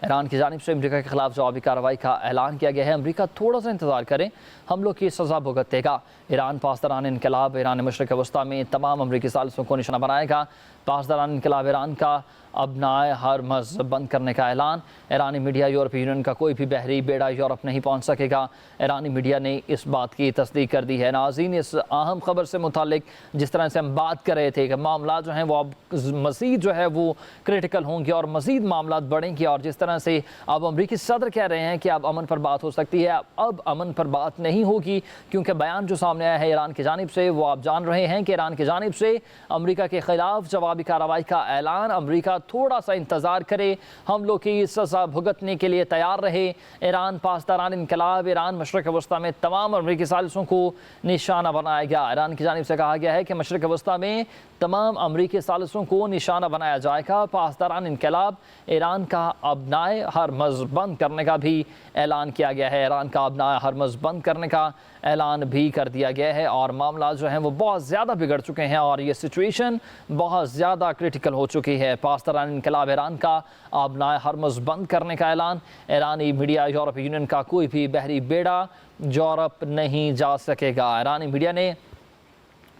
Iran की जानिब से अमरीका के खिलाफ जवाबी कार्रवाई का ऐलान किया गया है। अमरीका थोड़ा सा इंतजार करें, हमलों की सज़ा भुगतेगा। ईरान पास दौरान इनकलाब ईरान मशरक़ वस्ती में तमाम अमरीकी सालिसों को निशाना बनाएगा। पास दौरान इनकलाब ईरान का अबनाए हरमज़ बंद करने का ऐलान। ईरानी मीडिया यूरोपीय यूनियन का कोई भी बहरी बेड़ा यूरोप नहीं पहुँच सकेगा। ईरानी मीडिया ने इस बात की तस्दीक कर दी है। नाज़रीन, इस अहम खबर से मुतालिक जिस तरह से हम बात कर रहे थे कि मामला जो हैं वो अब मज़ीद जो है वो क्रिटिकल होंगे और मज़ीद मामला बढ़ेंगे, और जिस तरह से अब अमरीकी सदर कह रहे हैं कि अब अमन पर बात हो सकती है, अब अमन पर बात नहीं होगी, क्योंकि बयान जो सामने आया है ईरान की जानिब से वो आप जान रहे हैं कि ईरान की जानिब से अमरीका के खिलाफ जवाबी कार्रवाई का ऐलान। अमरीका थोड़ा सा इंतज़ार करे, हम लोग की सज़ा भुगतने के लिए तैयार रहे। ईरान पास दौरान इनकलाब ईरान मशरक़ वस्ती में तमाम अमरीकी सालिसों को निशाना बनाया गया। ईरान की जानिब से कहा गया है कि मशरक़ वस्ती में तमाम अमरीकी सालिसों को निशाना बनाया जाएगा। पास दौरान इनकलाब ईरान का अबनाए हरमज़ बंद करने का भी ऐलान किया गया है। ईरान का अबनाए हरमज़ बंद करने का ऐलान भी कर दिया गया है, और मामला जो है वो बहुत ज़्यादा बिगड़ चुके हैं और ये सिचुएशन बहुत ज़्यादा क्रिटिकल हो चुकी है। पास दौरान इनकलाब ईरान का अबनाए हरमज़ बंद करने का ऐलान। ईरानी मीडिया यूरोपीय यूनियन का कोई भी बहरी बेड़ा यूरोप नहीं जा सकेगा। ईरानी मीडिया ने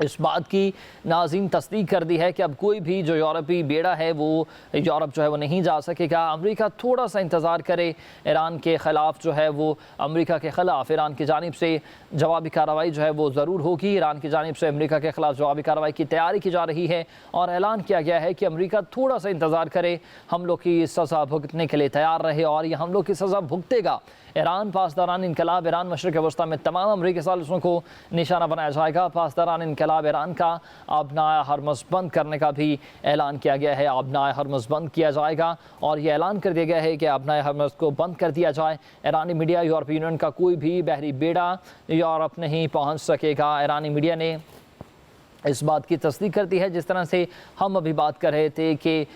इस बात की नाज़रीन तस्दीक कर दी है कि अब कोई भी जो यूरोपी बेड़ा है वो यूरोप जो है वो नहीं जा सकेगा। अमेरिका थोड़ा सा इंतज़ार करे, ईरान के ख़िलाफ़ जो है वो अमेरिका के ख़िलाफ़ ईरान की जानिब से जवाबी कार्रवाई जो है वो ज़रूर होगी। ईरान की जानिब से अमेरिका के ख़िलाफ़ जवाबी कार्रवाई की तैयारी की जा रही है, और ऐलान किया गया है कि अमेरिका थोड़ा सा इंतज़ार करे, हम लोग की सज़ा भुगतने के लिए तैयार रहे, और ये हम लोग की सज़ा भुगतेगा। ईरान पास दौरान इनकलाब ईरान मशरक़ वस्ती में तमाम अमरीकी सालिसों को निशाना बनाया जाएगा। पास दौरान इनकलाब ईरान का अबनाए हरमज़ बंद करने का भी ऐलान किया गया है। अबनाए हरमज़ बंद किया जाएगा, और ये ऐलान कर दिया गया है कि अबनाए हरमज़ को बंद कर दिया जाए। ईरानी मीडिया यूरोपीय यूनियन का कोई भी बहरी बेड़ा यूरोप नहीं पहुँच सकेगा। ईरानी मीडिया ने इस बात की तस्दीक कर दी है, जिस तरह से हम अभी बात कर रहे थे कि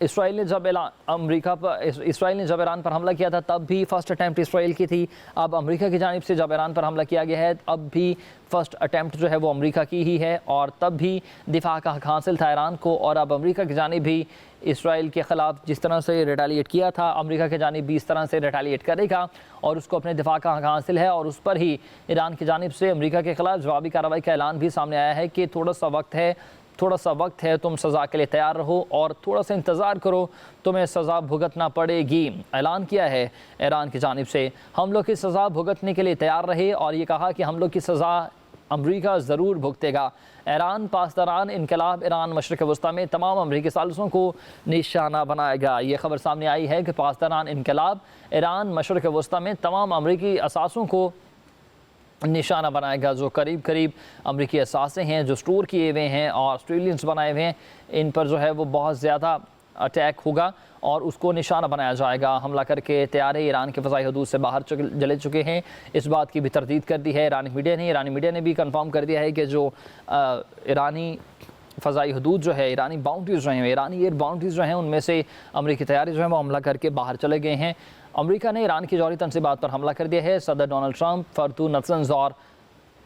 इसराइल ने जब इसराइल ने जब ईरान पर हमला किया था तब भी फ़र्स्ट अटैम्प्ट इसराइल की थी। अब अमेरिका की जानिब से जब ईरान पर हमला किया गया है अब भी फ़र्स्ट अटैम्प्ट जो है वो अमेरिका की ही है, और तब भी दिफा का हक़ हासिल था ईरान को। और अब अमेरिका की जानिब भी इसराइल के ख़िलाफ़ जिस तरह से रिटेलिएट किया था, अमेरिका की जानिब भी इस तरह से रिटेलिएट करेगा, और उसको अपने दिफा का हक़ हासिल है। और उस पर ही ईरान की जानिब से अमेरिका के ख़िलाफ़ जवाबी कार्रवाई का ऐलान भी सामने आया है कि थोड़ा सा वक्त है, तुम सज़ा के लिए तैयार रहो और थोड़ा सा इंतज़ार करो, तुम्हें सज़ा भुगतना पड़ेगी। ऐलान किया है ईरान की जानिब से, हम लोग की सज़ा भुगतने के लिए तैयार रहे, और ये कहा कि हम लोग की सज़ा अमरीका ज़रूर भुगतेगा। ईरान पास दौरान इनकलाब ईरान मशरक़ वस्ती में तमाम अमरीकी सालिसों को निशाना बनाएगा। ये खबर सामने आई है कि पास दौरान इनकलाब ईरान मशरक़ वस्ती में तमाम अमरीकी असासों को निशाना बनाएगा। जो करीब करीब अमरीकी असासे हैं जो स्टोर किए हुए हैं और ऑस्ट्रेलियंस बनाए हुए हैं, इन पर जो है वो बहुत ज़्यादा अटैक होगा और उसको निशाना बनाया जाएगा। हमला करके तैयारे ईरान के फ़ज़ाई हदूद से बाहर चले चुके हैं, इस बात की भी तरदीद कर दी है ईरानी मीडिया ने भी कंफर्म कर दिया है कि जो ईरानी फ़ज़ाई हदूद जो है, ईरानी बाउंड्रीज़ जो हैं, ईरानी एयर बाउंड्रीज़ जो हैं, उनमें से अमरीकी तैयारी जो है वो हमला करके बाहर चले गए हैं। अमेरिका ने ईरान की जौहरी तनसीबात पर हमला कर दिया है। सदर डोनाल्ड ट्रंप, फर्दू नतन्स और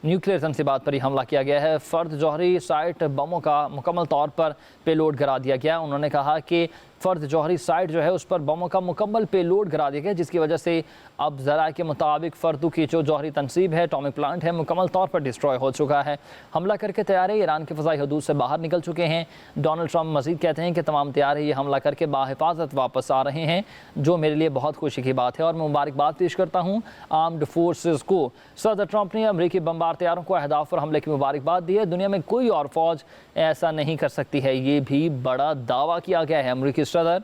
न्यूक्लियर तनसीबात पर ही हमला किया गया है। फ़र्द जौहरी साइट बमों का मुकम्मल तौर पर पेलोड गिरा दिया गया। उन्होंने कहा कि फ़र्द जौहरी साइट जो है उस पर बमों का मुकम्मल पेलोड गिरा दिया गया, जिसकी वजह से अब ज़राए के मुताबिक फ़र्दू की जो जौहरी तनसीब है, एटॉमिक प्लांट है, मुकम्मल तौर पर डिस्ट्रॉय हो चुका है। हमला करके तैयारे ईरान के फ़ज़ाई हदूद से बाहर निकल चुके हैं। डोनाल्ड ट्रंप मज़ीद कहते हैं कि तमाम तैयारे ये हमला करके बाहिफाजत वापस आ रहे हैं, जो मेरे लिए बहुत खुशी की बात है और मैं मुबारकबाद पेश करता हूँ आर्म्ड फोर्सेस को। सदर ट्रंप ने अमरीकी बमबार तैयारों को अहदाफ पर हमले की मुबारकबाद दी है। दुनिया में कोई और फौज ऐसा नहीं कर सकती है, ये भी बड़ा दावा किया गया है अमरीकी सदर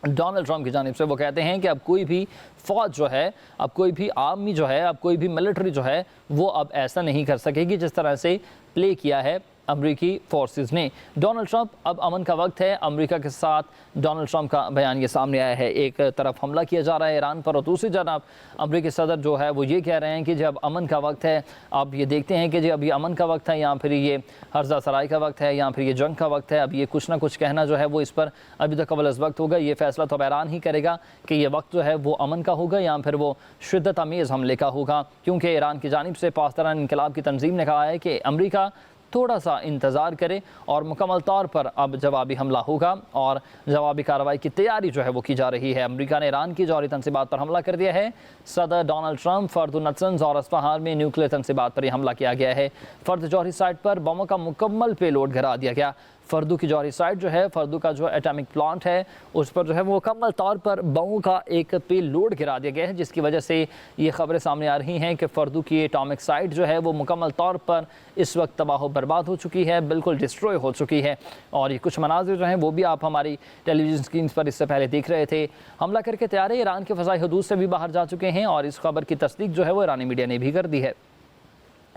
डोनाल्ड ट्रंप की जानिब से। वो कहते हैं कि अब कोई भी फ़ौज जो है, अब कोई भी आर्मी जो है, अब कोई भी मिलिट्री जो है वो अब ऐसा नहीं कर सकेगी जिस तरह से प्ले किया है अमरीकी फोर्सेस ने। डोनाल्ड ट्रंप, अब अमन का वक्त है, अमेरिका के साथ डोनाल्ड ट्रंप का बयान ये सामने आया है। एक तरफ हमला किया जा रहा है ईरान पर और दूसरी तरफ अमरीकी सदर जो है वो ये कह रहे हैं कि जब अमन का वक्त है, अब ये देखते हैं कि जब ये अमन का वक्त है या फिर ये हर्जा सराय का वक्त है या फिर ये जंग का वक्त है। अब ये कुछ ना कुछ कहना जो है वो इस पर अभी तक कबल अज़ वक्त होगा। ये फैसला तो अब ईरान ही करेगा कि ये वक्त जो है वो अमन का होगा या फिर वो शिद्दत अमेज़ हमले का होगा, क्योंकि ईरान की जानिब से पास दौरान इनकलाब की तंजीम ने कहा है कि अमरीका थोड़ा सा इंतज़ार करें और मुकम्मल तौर पर अब जवाबी हमला होगा और जवाबी कार्रवाई की तैयारी जो है वो की जा रही है। अमेरिका ने ईरान की जौहरी तनसीबात पर हमला कर दिया है। सदर डोनाल्ड ट्रंप, फर्द नतन्स और अस्फहान में न्यूक्लियर तनसीबात पर यह हमला किया गया है। फर्द जौहरी साइट पर बमों का मुकम्मल पेलोड गिरा दिया गया। फर्दू की जौहरी साइट जो है, फर्दू का जो एटॉमिक प्लांट है, उस पर जो है वो मुकम्मल तौर पर बमों का एक पेलोड गिरा दिया गया है, जिसकी वजह से ये खबरें सामने आ रही हैं कि फर्दू की एटॉमिक साइट जो है वो मुकम्मल तौर पर इस वक्त तबाह बर्बाद हो चुकी है, बिल्कुल डिस्ट्रॉय हो चुकी है। और ये कुछ मनाजिर जो हैं वो भी आप हमारी टेलीविज़न स्क्रीन पर इससे पहले देख रहे थे। हमला करके तैयारी ईरान के फ़ज़ाई हदूद से भी बाहर जा चुके हैं और इस खबर की तस्दीक जो है वो ईरानी मीडिया ने भी कर दी है।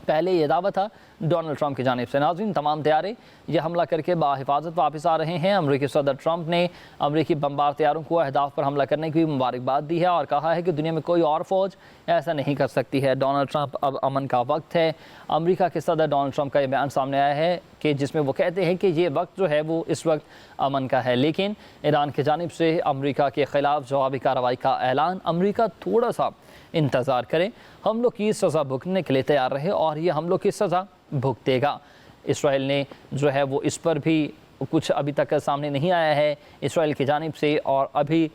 पहले ये दावा था डोनाल्ड ट्रंप की जानिब से, नाज़रीन तमाम तैयारे यह हमला करके बाहिफाजत वापस आ रहे हैं। अमरीकी सदर ट्रंप ने अमरीकी बमबार तैयारों को अहदाफ पर हमला करने की मुबारकबाद दी है और कहा है कि दुनिया में कोई और फौज ऐसा नहीं कर सकती है। डोनाल्ड ट्रंप, अब अमन का वक्त है। अमरीका के सदर डोनाल्ड ट्रंप का यह बयान सामने आया है कि जिसमें वो कहते हैं कि ये वक्त जो है वो इस वक्त अमन का है, लेकिन ईरान की जानिब से अमरीका के ख़िलाफ़ जवाबी कार्रवाई का ऐलान। अमरीका थोड़ा सा इंतज़ार करें, हमलों की सज़ा भुगतने के लिए तैयार रहे और ये हमलों की सज़ा भुगतेगा। इसराइल ने जो है वो इस पर भी कुछ अभी तक सामने नहीं आया है इसराइल की जानिब से, और अभी